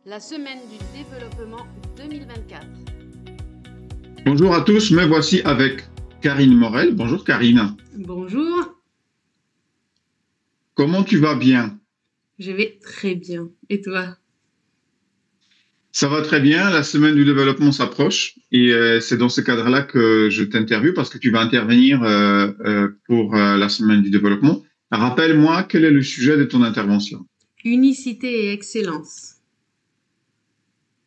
La semaine du développement 2024. Bonjour à tous, me voici avec Karine Morel. Bonjour Karine. Bonjour, Comment tu vas bien? je vais très bien. Et toi? Ça va très bien, la semaine du développement s'approche et c'est dans ce cadre-là que je t'interviewe parce que tu vas intervenir pour la semaine du développement. Rappelle-moi quel est le sujet de ton intervention. Unicité et excellence.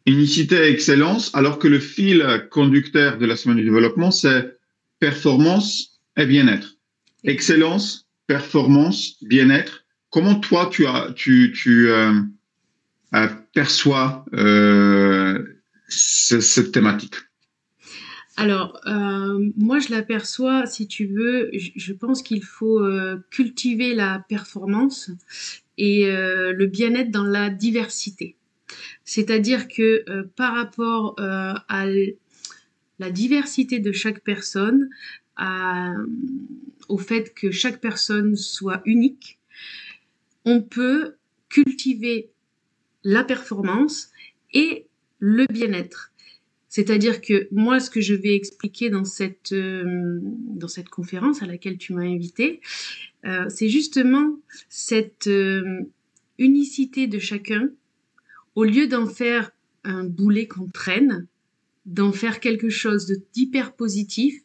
Unicité et excellence, alors que le fil conducteur de la semaine du développement, c'est performance et bien-être. Exact. Excellence, performance, bien-être. Comment toi tu perçoit cette thématique? Alors, moi, je l'aperçois, si tu veux, je pense qu'il faut cultiver la performance et le bien-être dans la diversité. C'est-à-dire que par rapport la diversité de chaque personne, à- au fait que chaque personne soit unique, on peut cultiver la performance et le bien-être. C'est-à-dire que moi, ce que je vais expliquer dans cette conférence à laquelle tu m'as invité, c'est justement cette unicité de chacun, au lieu d'en faire un boulet qu'on traîne, d'en faire quelque chose d'hyper positif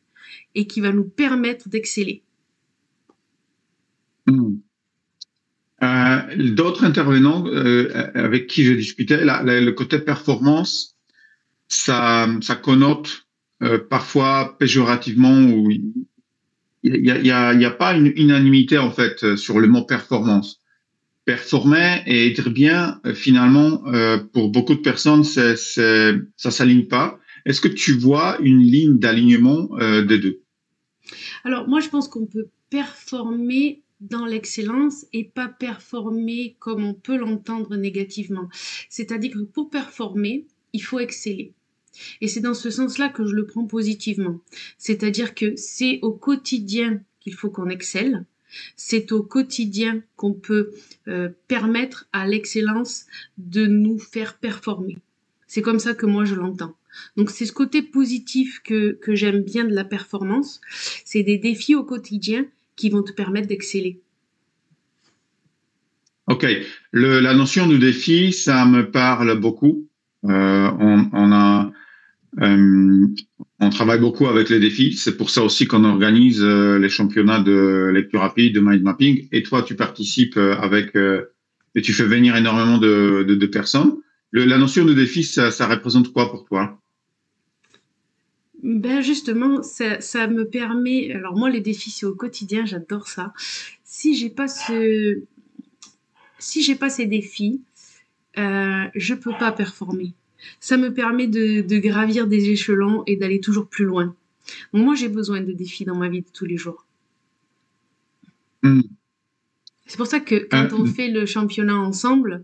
et qui va nous permettre d'exceller. Hmm. D'autres intervenants avec qui j'ai discuté, le côté performance, ça connote parfois péjorativement ou il y a pas une unanimité en fait sur le mot performance. Performer et être bien, finalement, pour beaucoup de personnes, ça s'aligne pas. Est-ce que tu vois une ligne d'alignement des deux? Alors moi, je pense qu'on peut performer dans l'excellence et pas performer comme on peut l'entendre négativement. C'est-à-dire que pour performer, il faut exceller. Et c'est dans ce sens-là que je le prends positivement. C'est-à-dire que c'est au quotidien qu'il faut qu'on excelle. C'est au quotidien qu'on peut permettre à l'excellence de nous faire performer. C'est comme ça que moi je l'entends. Donc c'est ce côté positif que j'aime bien de la performance. C'est des défis au quotidien qui vont te permettre d'exceller. Ok, la notion de défi, ça me parle beaucoup. On a, euh, on travaille beaucoup avec les défis. C'est pour ça aussi qu'on organise les championnats de lecture rapide, de mind mapping. Et toi, tu participes et tu fais venir énormément de personnes. La notion de défi, ça représente quoi pour toi? Ben justement, ça me permet. Alors moi, les défis, c'est au quotidien, j'adore ça. Si j'ai pas ce, si j'ai pas ces défis, je peux pas performer. Ça me permet de gravir des échelons et d'aller toujours plus loin. Donc moi, j'ai besoin de défis dans ma vie de tous les jours. Hmm. C'est pour ça que quand on fait le championnat ensemble,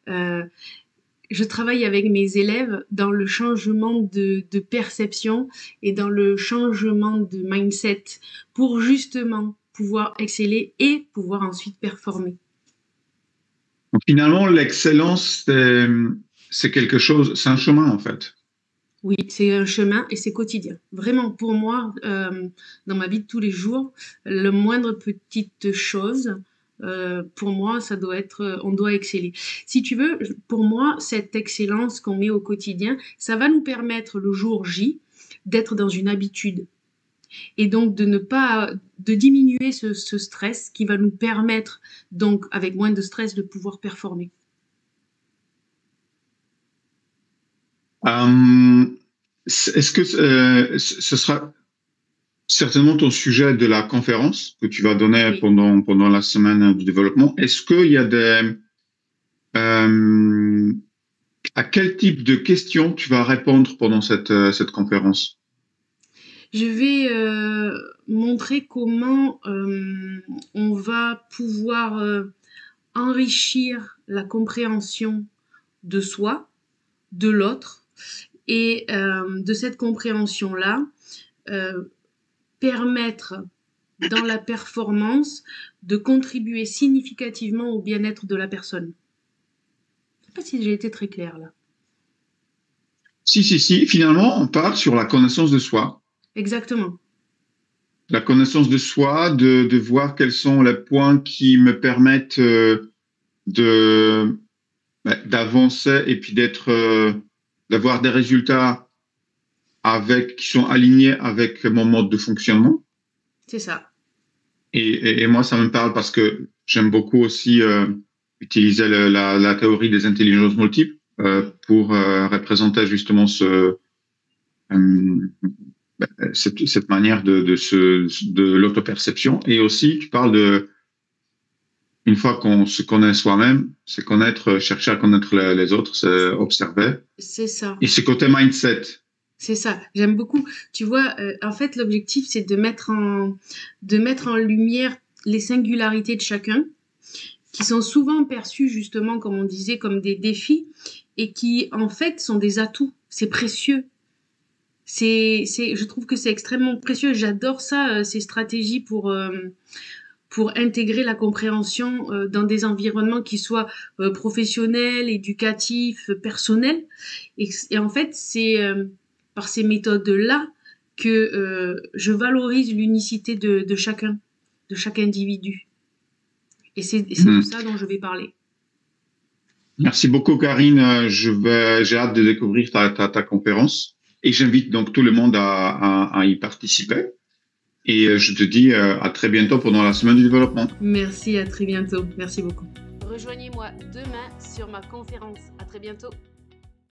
euh, je travaille avec mes élèves dans le changement de perception et dans le changement de mindset pour justement pouvoir exceller et pouvoir ensuite performer. Donc, finalement, l'excellence, c'est quelque chose, c'est un chemin en fait. Oui, c'est un chemin et c'est quotidien. Vraiment, pour moi, dans ma vie de tous les jours, le moindre petite chose, pour moi, ça doit être, on doit exceller. Si tu veux, pour moi, cette excellence qu'on met au quotidien, ça va nous permettre le jour J d'être dans une habitude et donc de ne pas, de diminuer ce stress qui va nous permettre, donc, avec moins de stress, de pouvoir performer. Euh, Est-ce que ce sera certainement ton sujet de la conférence que tu vas donner Oui. pendant la semaine du développement? Est-ce qu'il y a euh, à quel type de questions tu vas répondre pendant cette conférence? Je vais montrer comment on va pouvoir enrichir la compréhension de soi, de l'autre, et de cette compréhension-là, euh, permettre dans la performance de contribuer significativement au bien-être de la personne. sais pas si j'ai été très claire là. Si. Finalement, on part sur la connaissance de soi. Exactement. La connaissance de soi, de voir quels sont les points qui me permettent de d'avancer et puis d'avoir des résultats qui sont alignés avec mon mode de fonctionnement. C'est ça. Et moi, ça me parle parce que j'aime beaucoup aussi utiliser la théorie des intelligences multiples pour représenter justement cette manière de l'autoperception. Et aussi, tu parles une fois qu'on se connaît soi-même, c'est chercher à connaître les autres, c'est observer. C'est ça. Et ce côté mindset. C'est ça, j'aime beaucoup. Tu vois, en fait, l'objectif, c'est de mettre en lumière les singularités de chacun, qui sont souvent perçues, justement, comme on disait, comme des défis, et qui, en fait, sont des atouts. C'est précieux. Je trouve que c'est extrêmement précieux. J'adore ça, ces stratégies pour intégrer la compréhension dans des environnements qui soient professionnels, éducatifs, personnels. Et en fait, c'est par ces méthodes-là que je valorise l'unicité de chacun, de chaque individu. Et c'est de ça dont je vais parler. Merci beaucoup, Karine. J'ai hâte de découvrir ta conférence et j'invite donc tout le monde à y participer. Et je te dis à très bientôt pendant la semaine du développement. Merci, à très bientôt. Merci beaucoup. Rejoignez-moi demain sur ma conférence. À très bientôt.